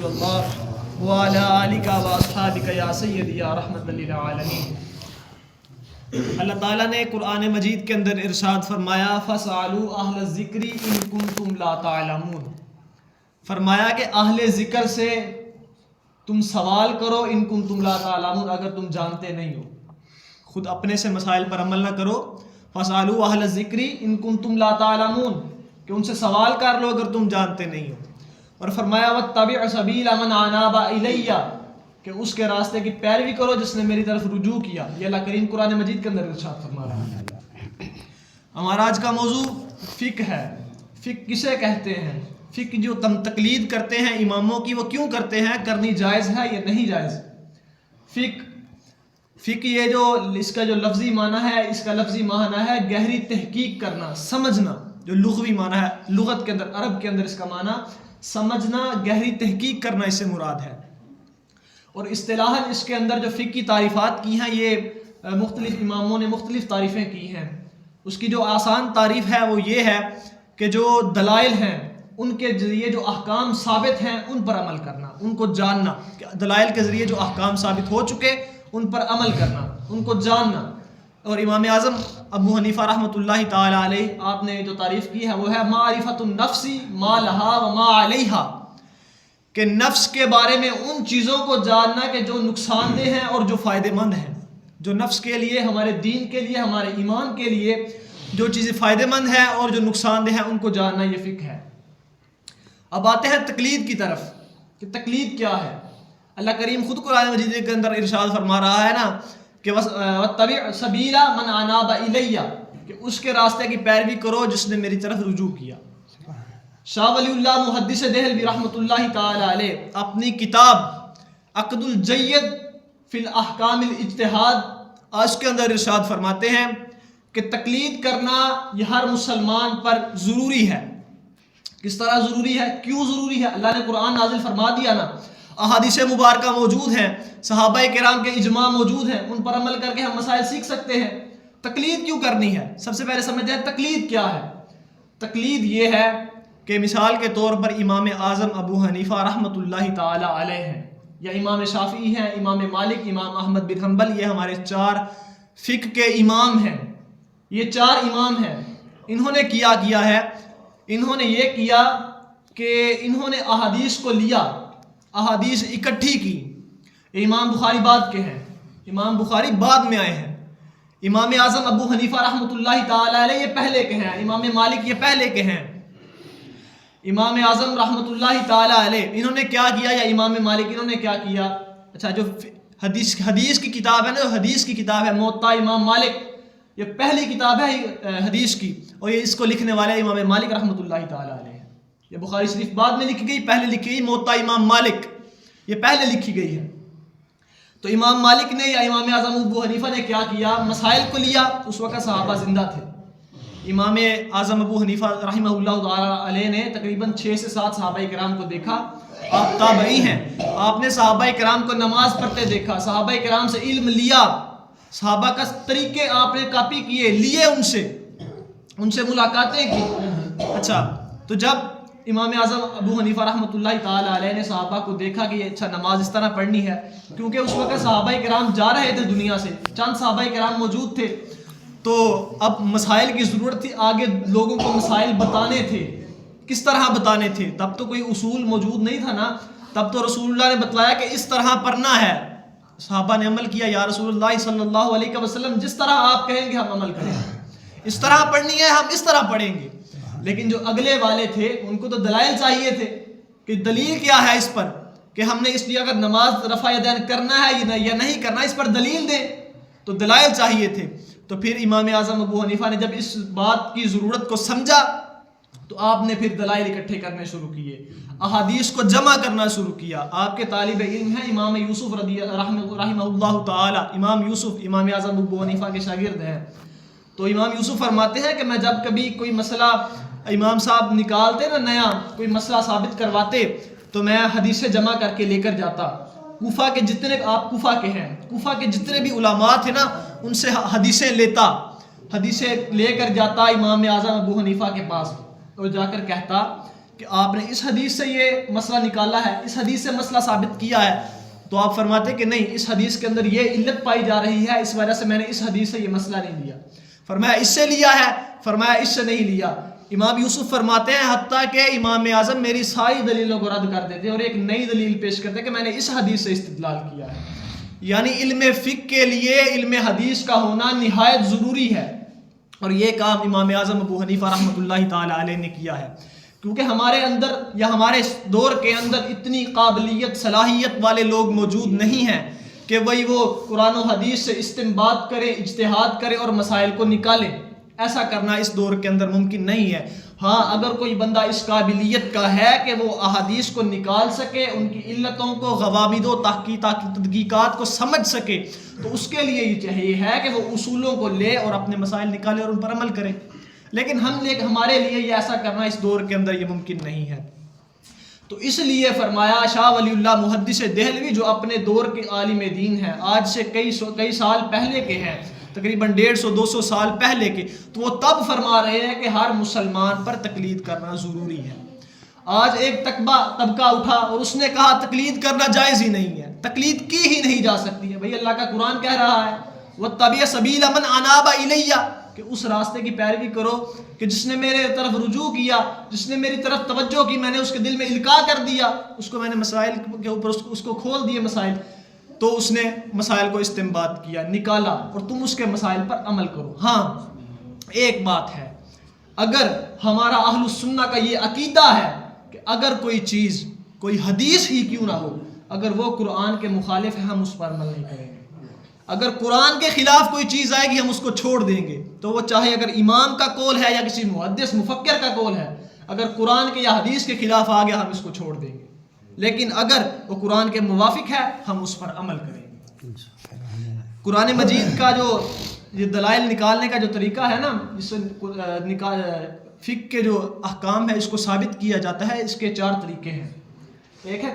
رسول اللہ وعلی آلک و اصحابک یا سیدی یا رحمت للعالمین۔ اللہ تعالیٰ نے قرآن مجید کے اندر ارشاد فرمایا فَاسْأَلُوا أَهْلَ الذِّكْرِ إِن كُنتُمْ لَا تَعْلَمُونَ، فرمایا کہ اہل ذکر سے تم سوال کرو ان کنتم لا تعلمون، اگر تم جانتے نہیں ہو۔ خود اپنے سے مسائل پر عمل نہ کرو۔ فَاسْأَلُوا أَهْلَ الذِّكْرِ إِن كُنتُمْ لَا تَعْلَمُونَ، کہ ان سے سوال کر لو اگر تم جانتے نہیں ہو۔ اور فرمایا وَاتَّبِعْ سَبِيلَ مَنْ أَنَابَ إِلَيَّ، کہ اس کے راستے کی پیروی کرو جس نے میری طرف رجوع کیا۔ یہ اللہ کریم قرآن مجید کے اندر ارشاد فرما رہا ہے۔ ہمارا آج کا موضوع فقہ ہے۔ فقہ کسے کہتے ہیں؟ فقہ جو تم تقلید کرتے ہیں اماموں کی، وہ کیوں کرتے ہیں؟ کرنی جائز ہے یا نہیں جائز؟ فقہ یہ جو اس کا جو لفظی معنی ہے، اس کا لفظی معنی ہے گہری تحقیق کرنا، سمجھنا۔ جو لغوی معنی ہے لغت کے اندر، عرب کے اندر اس کا معنی سمجھنا، گہری تحقیق کرنا اس سے مراد ہے۔ اور اصطلاحاً اس کے اندر جو فقہ کی تعریفات کی ہیں، یہ مختلف اماموں نے مختلف تعریفیں کی ہیں۔ اس کی جو آسان تعریف ہے وہ یہ ہے کہ جو دلائل ہیں ان کے ذریعے جو احکام ثابت ہیں ان پر عمل کرنا، ان کو جاننا، کہ دلائل کے ذریعے جو احکام ثابت ہو چکے ان پر عمل کرنا، ان کو جاننا۔ اور امام اعظم ابو حنیفہ رحمۃ اللہ تعالی علیہ، آپ نے جو تعریف کی ہے وہ ہے معرفت النفس ما لہا و ما علیہا، کہ نفس کے بارے میں ان چیزوں کو جاننا کہ جو نقصان دہ ہیں اور جو فائدہ مند ہیں۔ جو نفس کے لیے، ہمارے دین کے لیے، ہمارے ایمان کے لیے جو چیزیں فائدہ مند ہیں اور جو نقصان دہ ہیں ان کو جاننا، یہ فقہ ہے۔ اب آتے ہیں تقلید کی طرف کہ تقلید کیا ہے۔ اللہ کریم خود قرآن مجید کے اندر ارشاد فرما رہا ہے نا کہ وَاتَّبِعْ سَبِيلَ مَنْ أَنَابَ إِلَيَّ، کہ اس کے راستے کی پیروی کرو جس نے میری طرف رجوع کیا۔ شاہ ولی اللہ محدث دہلوی رحمۃ اللہ تعالی علیہ اپنی کتاب عقد الجید فی الاحکام الاجتہاد، آج کے اندر ارشاد فرماتے ہیں کہ تقلید کرنا یہ ہر مسلمان پر ضروری ہے۔ کس طرح ضروری ہے؟ کیوں ضروری ہے؟ اللہ نے قرآن نازل فرما دیا نا، احادیث مبارکہ موجود ہیں، صحابہ کرام کے اجماع موجود ہیں، ان پر عمل کر کے ہم مسائل سیکھ سکتے ہیں۔ تقلید کیوں کرنی ہے؟ سب سے پہلے سمجھتے ہیں تقلید کیا ہے۔ تقلید یہ ہے کہ مثال کے طور پر امام اعظم ابو حنیفہ رحمۃ اللہ تعالی علیہ ہیں، یا امام شافعی ہیں، امام مالک، امام احمد بن حنبل، یہ ہمارے 4 فقہ کے امام ہیں۔ یہ 4 امام ہیں۔ انہوں نے کیا ہے، انہوں نے یہ کیا کہ انہوں نے احادیث کو لیا، احادیث اکٹھی کی۔ امام بخاری بعد کے ہیں، امام بخاری بعد میں آئے ہیں۔ امام اعظم ابو حنیفہ رحمۃ اللہ تعالی علیہ یہ پہلے کے ہیں، امام مالک یہ پہلے کے ہیں۔ امام اعظم رحمۃ اللہ تعالی علیہ انہوں نے کیا کیا، یا امام مالک انہوں نے کیا کیا؟ اچھا، جو حدیث کی کتاب ہے نا، جو حدیث کی کتاب ہے موطا امام مالک، یہ پہلی کتاب ہے حدیث کی، اور یہ اس کو لکھنے والے امام مالک رحمۃ اللہ تعالی علیہ۔ یہ بخاری شریف بعد میں لکھی گئی، پہلے لکھی گئی موطا امام مالک، یہ پہلے لکھی گئی ہے۔ تو امام مالک نے یا امام اعظم ابو حنیفہ نے کیا کیا؟ مسائل کو لیا، اس وقت صحابہ زندہ تھے۔ امام اعظم ابو حنیفہ رحمہ اللہ تعالی علیہ نے تقریباً 6 سے 7 صحابہ کرام کو دیکھا۔ آپ تابعی ہیں، آپ نے صحابہ کرام کو نماز پڑھتے دیکھا، صحابہ کرام سے علم لیا، صحابہ کا طریقے آپ نے کاپی کیے، لیے ان سے ملاقاتیں کی۔ اچھا، تو جب امام اعظم ابو حنیفہ رحمۃ اللہ تعالی علیہ نے صحابہ کو دیکھا کہ اچھا نماز اس طرح پڑھنی ہے، کیونکہ اس وقت صحابہ کرام جا رہے تھے دنیا سے، چند صحابہ کرام موجود تھے، تو اب مسائل کی ضرورت تھی، آگے لوگوں کو مسائل بتانے تھے۔ کس طرح بتانے تھے؟ تب تو کوئی اصول موجود نہیں تھا نا، تب تو رسول اللہ نے بتلایا کہ اس طرح پڑھنا ہے۔ صحابہ نے عمل کیا، یا رسول اللہ صلی اللہ علیہ وسلم جس طرح آپ کہیں گے ہم عمل کریں گے، اس طرح پڑھنی ہے ہم اس طرح پڑھیں گے۔ لیکن جو اگلے والے تھے ان کو تو دلائل چاہیے تھے کہ دلیل کیا ہے اس پر، کہ ہم نے اس لیے اگر نماز رفع یدین کرنا ہے یا نہیں کرنا، اس پر دلیل دیں، تو دلائل چاہیے تھے۔ تو پھر امام اعظم ابو حنیفہ نے جب اس بات کی ضرورت کو سمجھا تو آپ نے پھر دلائل اکٹھے کرنے شروع کیے، احادیث کو جمع کرنا شروع کیا۔ آپ کے طالب علم ہیں امام یوسف رحمہ اللہ تعالی، امام یوسف امام اعظم ابو حنیفہ کے شاگرد ہیں۔ تو امام یوسف فرماتے ہیں کہ میں جب کبھی کوئی مسئلہ امام صاحب نکالتے نا، نیا کوئی مسئلہ ثابت کرواتے، تو میں حدیثیں جمع کر کے لے کر جاتا۔ کوفہ کے جتنے، آپ کوفہ کے ہیں، کوفہ کے جتنے بھی علماء تھے نا ان سے حدیثیں لیتا، حدیثیں لے کر جاتا امام اعظم ابو حنیفہ کے پاس، اور جا کر کہتا کہ آپ نے اس حدیث سے یہ مسئلہ نکالا ہے، اس حدیث سے مسئلہ ثابت کیا ہے، تو آپ فرماتے کہ نہیں، اس حدیث کے اندر یہ علت پائی جا رہی ہے، اس وجہ سے میں نے اس حدیث سے یہ مسئلہ نہیں لیا۔ فرمایا اس سے لیا ہے، فرمایا اس سے نہیں لیا۔ امام یوسف فرماتے ہیں حتیٰ کہ امام اعظم میری ساری دلیلوں کو رد کر دیتے اور ایک نئی دلیل پیش کرتے کہ میں نے اس حدیث سے استدلال کیا ہے۔ یعنی علم فقہ کے لیے علم حدیث کا ہونا نہایت ضروری ہے، اور یہ کام امام اعظم ابو حنیفہ رحمۃ اللہ تعالی علیہ نے کیا ہے، کیونکہ ہمارے اندر یا ہمارے دور کے اندر اتنی قابلیت صلاحیت والے لوگ موجود نہیں ہیں کہ وہی وہ قرآن و حدیث سے استنباط کرے، اجتہاد کرے اور مسائل کو نکالے۔ ایسا کرنا اس دور کے اندر ممکن نہیں ہے۔ ہاں، اگر کوئی بندہ اس قابلیت کا ہے کہ وہ احادیث کو نکال سکے، ان کی علتوں کو، غوامض و تحقیقات کو سمجھ سکے، تو اس کے لیے یہ چاہیے ہے کہ وہ اصولوں کو لے اور اپنے مسائل نکالے اور ان پر عمل کرے۔ لیکن ہمارے لیے یہ ایسا کرنا اس دور کے اندر یہ ممکن نہیں ہے۔ تو اس لیے فرمایا شاہ ولی اللہ محدث دہلوی جو اپنے دور کے عالم دین ہیں، آج سے کئی سال پہلے کے ہیں، تقریباً 150-200 سال پہلے کے، تو وہ تب فرما رہے ہیں کہ ہر مسلمان پر تقلید کرنا ضروری ہے۔ آج ایک طبقہ اٹھا اور اس نے کہا تقلید کرنا جائز ہی نہیں ہے، تقلید کی ہی نہیں جا سکتی ہے۔ بھئی اللہ کا قرآن کہہ رہا ہے وَاتَّبِعْ سَبِيلَ مَنْ أَنَابَ إِلَيَّ، کہ اس راستے کی پیروی کرو کہ جس نے میرے طرف رجوع کیا، جس نے میری طرف توجہ کی، میں نے اس کے دل میں القاء کر دیا، اس کو میں نے مسائل کے اوپر اس کو کھول دیے مسائل، تو اس نے مسائل کو استنباط کیا، نکالا، اور تم اس کے مسائل پر عمل کرو۔ ہاں، ایک بات ہے، اگر ہمارا اہل السنہ کا یہ عقیدہ ہے کہ اگر کوئی چیز، کوئی حدیث ہی کیوں نہ ہو، اگر وہ قرآن کے مخالف ہے، ہم اس پر عمل نہیں کریں گے۔ اگر قرآن کے خلاف کوئی چیز آئے گی ہم اس کو چھوڑ دیں گے، تو وہ چاہے اگر امام کا قول ہے یا کسی محدث مفکر کا قول ہے، اگر قرآن کے یا حدیث کے خلاف آ گیا ہم اس کو چھوڑ دیں گے، لیکن اگر وہ قرآن کے موافق ہے ہم اس پر عمل کریں گے۔ قرآن مجید کا جو یہ دلائل نکالنے کا جو طریقہ ہے نا، جس سے فقہ کے جو احکام ہے اس کو ثابت کیا جاتا ہے، اس کے 4 طریقے ہیں۔ ایک ہے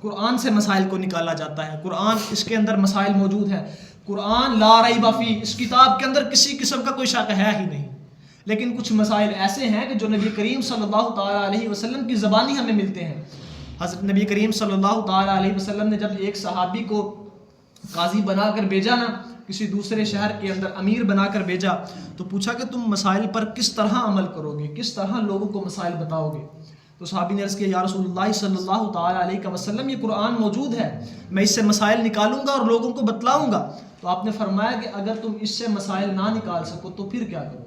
قرآن سے مسائل کو نکالا جاتا ہے، قرآن اس کے اندر مسائل موجود ہیں، قرآن لا ریب فیہ، اس کتاب کے اندر کسی قسم کا کوئی شک ہے ہی نہیں، لیکن کچھ مسائل ایسے ہیں کہ جو نبی کریم صلی اللہ تعالیٰ علیہ وسلم کی زبانی ہمیں ملتے ہیں۔ حضرت نبی کریم صلی اللہ تعالیٰ علیہ وسلم نے جب ایک صحابی کو قاضی بنا کر بھیجا نا، کسی دوسرے شہر کے اندر امیر بنا کر بھیجا، تو پوچھا کہ تم مسائل پر کس طرح عمل کرو گے، کس طرح لوگوں کو مسائل بتاؤ گے؟ تو صحابی نے عرض کیا یا رسول اللہ صلی اللہ تعالیٰ علیہ وسلم، یہ قرآن موجود ہے، میں اس سے مسائل نکالوں گا اور لوگوں کو بتلاؤں گا۔ تو آپ نے فرمایا کہ اگر تم اس سے مسائل نہ نکال سکو تو پھر کیا کرو؟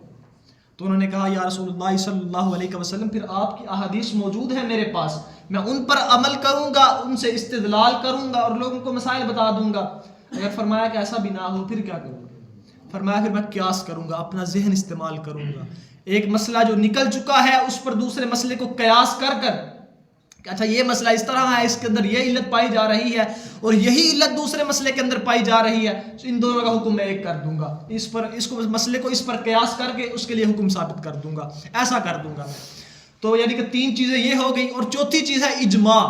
تو انہوں نے کہا یا رسول اللہ صلی اللہ علیہ وسلم، پھر آپ کی احادیث موجود ہیں میرے پاس، میں ان پر عمل کروں گا، ان سے استدلال کروں گا اور لوگوں کو مسائل بتا دوں گا۔ اگر فرمایا کہ ایسا بھی نہ ہو پھر کیا کروں گا؟ فرمایا پھر میں قیاس کروں گا، اپنا ذہن استعمال کروں گا، ایک مسئلہ جو نکل چکا ہے اس پر دوسرے مسئلے کو قیاس کر کہ اچھا یہ مسئلہ اس طرح ہے، اس کے اندر یہ علت پائی جا رہی ہے اور یہی علت دوسرے مسئلے کے اندر پائی جا رہی ہے، ان دونوں کا حکم میں ایک کر دوں گا، مسئلے کو اس پر قیاس کر کے اس کے لیے حکم ثابت کر دوں گا، ایسا کر دوں گا میں۔ تو یعنی کہ 3 چیزیں یہ ہو گئی، اور چوتھی چیز ہے اجماع،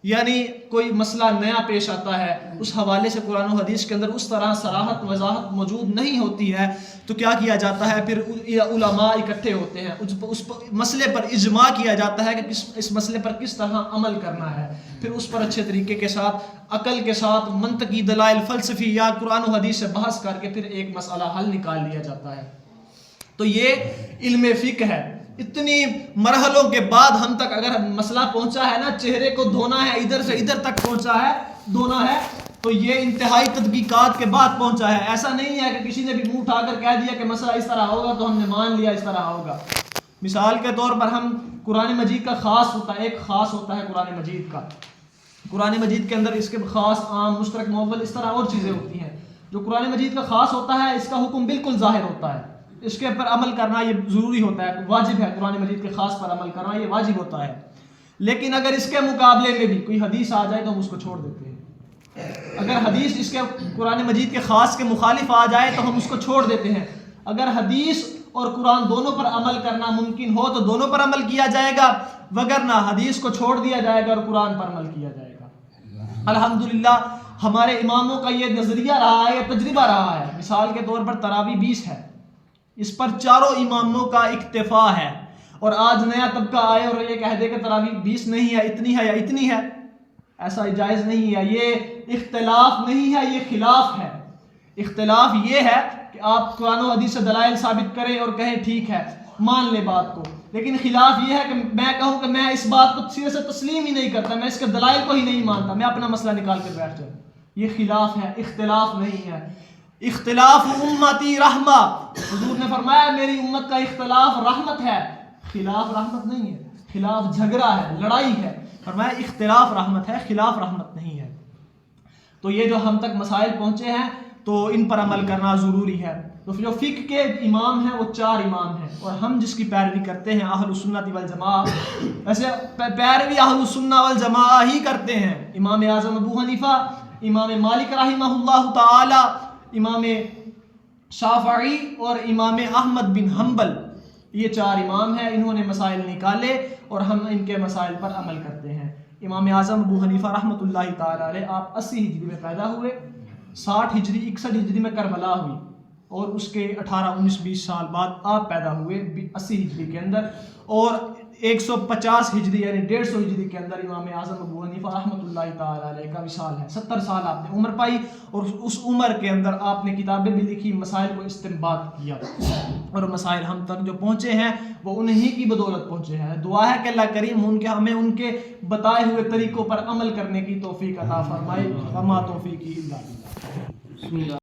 یعنی کوئی مسئلہ نیا پیش آتا ہے، اس حوالے سے قرآن و حدیث کے اندر اس طرح صراحت وضاحت موجود نہیں ہوتی ہے، تو کیا کیا جاتا ہے؟ پھر علماء اکٹھے ہوتے ہیں، اس مسئلے پر اجماع کیا جاتا ہے کہ اس مسئلے پر کس طرح عمل کرنا ہے، پھر اس پر اچھے طریقے کے ساتھ، عقل کے ساتھ، منطقی دلائل، فلسفی یا قرآن و حدیث سے بحث کر کے پھر ایک مسئلہ حل نکال لیا جاتا ہے۔ تو یہ علم فقہ ہے۔ اتنی مرحلوں کے بعد ہم تک اگر مسئلہ پہنچا ہے نا، چہرے کو دھونا ہے، ادھر سے ادھر تک پہنچا ہے، دھونا ہے، تو یہ انتہائی تحقیقات کے بعد پہنچا ہے۔ ایسا نہیں ہے کہ کسی نے بھی منہ اٹھا کر کہہ دیا کہ مسئلہ اس طرح ہوگا تو ہم نے مان لیا اس طرح ہوگا۔ مثال کے طور پر ہم قرآن مجید کا خاص ہوتا ہے، ایک خاص ہوتا ہے قرآن مجید کا، قرآن مجید کے اندر اس کے خاص، عام، مشترک، مؤول، اس طرح اور چیزیں ہوتی ہیں۔ جو قرآن مجید کا خاص ہوتا ہے اس کا حکم بالکل ظاہر ہوتا ہے، اس کے پر عمل کرنا یہ ضروری ہوتا ہے، واجب ہے، قرآن مجید کے خاص پر عمل کرنا یہ واجب ہوتا ہے۔ لیکن اگر اس کے مقابلے میں بھی کوئی حدیث آ جائے تو ہم اس کو چھوڑ دیتے ہیں۔ اگر حدیث اس کے قرآن مجید کے خاص کے مخالف آ جائے تو ہم اس کو چھوڑ دیتے ہیں۔ اگر حدیث اور قرآن دونوں پر عمل کرنا ممکن ہو تو دونوں پر عمل کیا جائے گا، وگرنہ حدیث کو چھوڑ دیا جائے گا اور قرآن پر عمل کیا جائے گا۔ الحمدللہ ہمارے اماموں کا یہ نظریہ رہا ہے، یہ تجربہ رہا ہے۔ مثال کے طور پر تراویح 20 ہے، اس پر چاروں اماموں کا اکتفا ہے، اور آج نیا طبقہ آئے اور یہ کہہ دے کہ تراویح 20 نہیں ہے، اتنی ہے یا اتنی ہے، ایسا جائز نہیں ہے. یہ اختلاف نہیں ہے، یہ خلاف ہے. اختلاف یہ ہے کہ آپ قرآن و حدیث سے دلائل ثابت کریں اور کہیں ٹھیک ہے مان لے بات کو، لیکن خلاف یہ ہے کہ میں کہوں کہ میں اس بات کو سیرے سے تسلیم ہی نہیں کرتا، میں اس کے دلائل کو ہی نہیں مانتا، میں اپنا مسئلہ نکال کے بیٹھ جاؤں. یہ خلاف ہے، اختلاف نہیں ہے. اختلاف امتی رحمہ، حضور نے فرمایا میری امت کا اختلاف رحمت ہے. خلاف رحمت نہیں ہے، خلاف جھگڑا ہے، لڑائی ہے. فرمایا اختلاف رحمت ہے، خلاف رحمت نہیں ہے. تو یہ جو ہم تک مسائل پہنچے ہیں تو ان پر عمل کرنا ضروری ہے. تو جو فقہ کے امام ہیں وہ 4 امام ہیں، اور ہم جس کی پیروی کرتے ہیں اہل السنت والجماعہ، ویسے پیروی اہل السنت والجماعہ ہی کرتے ہیں. امام اعظم ابو حنیفہ، امام مالک رحمہ اللہ تعالی، امام شافعی اور امام احمد بن حنبل، یہ 4 امام ہیں. انہوں نے مسائل نکالے اور ہم ان کے مسائل پر عمل کرتے ہیں. امام اعظم ابو حنیفہ رحمۃ اللہ تعالی علیہ، آپ 80 ہجری میں پیدا ہوئے، 60 ہجری 61 ہجری میں کربلا ہوئی، اور اس کے 18 19 20 سال بعد آپ پیدا ہوئے 80 ہجری کے اندر، اور 150 ہجری یعنی 150 ہجری کے اندر امام اعظم ابو حنیفہ رحمۃ اللہ تعالی علیہ کا وصال ہے. 70 سال آپ نے عمر پائی، اور اس عمر کے اندر آپ نے کتابیں بھی لکھی، مسائل کو استنباط کیا، اور مسائل ہم تک جو پہنچے ہیں وہ انہی کی بدولت پہنچے ہیں. دعا ہے کہ اللہ کریم ہمیں ان کے بتائے ہوئے طریقوں پر عمل کرنے کی توفیق عطا فرمائے. وما توفیقی الا باللہ.